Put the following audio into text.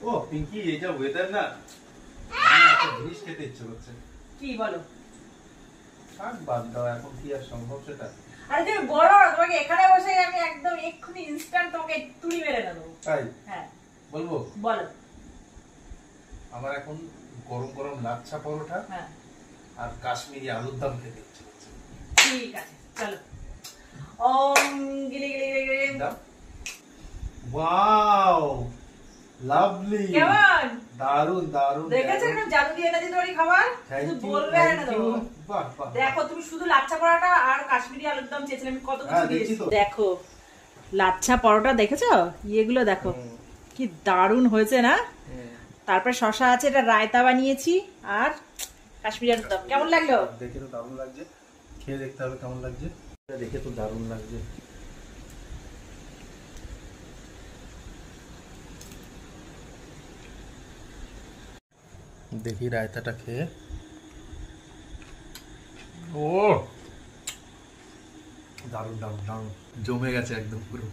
ও পিঙ্কি, এই যা ওয়েদার না, আমার একটা জিনিস খেতে ইচ্ছে করছে। কি বলো? থাক বাদ দাও, এখন কি আর সম্ভব সেটা? আরে তুমি বলো না, তোমাকে এখানে বসে আমি একদম এক্ষুনি ইনস্ট্যান্ট তোমাকে তুড়ি মেরে দেবো। তাই? হ্যাঁ বলবো? বলো। আমার এখন গরম গরম লাচ্ছা পরোটা হ্যাঁ আর কাশ্মীরি আলুর দম খেতে ইচ্ছে করছে। ঠিক আছে চলো। ওম গিলি গিলি গিলি গিলি। দাও। Wow, lovely. কেমন? দারুন দারুন। দেখেছো কেন জাদু দিয়ে এনেছি তোমার খাবার? শুধু বলবে না তো। বাহ বাহ। দেখো তুমি শুধু লাচ্ছা পরোটা আর কাশ্মীরি আলুর দম চেয়েছিলে, আমি কত কিছু দিয়েছি। দেখো লাচ্ছা পরোটা দেখেছো? ইয়েগুলো দেখো কি দারুণ হয়েছে না? তারপরে শশা আছে, এটা রায়তা বানিয়েছি, আর কাশ্মীরি আলুর দম। কেমন লাগলো? দেখে তো দারুণ লাগছে, খেয়ে দেখতে হবে কেমন লাগছে। দেখে তো দারুণ লাগছে। দেখি রায়তাটা খেয়ে। ও দারুণ দারুণ দারুণ, জমে গেছে একদম পুরো।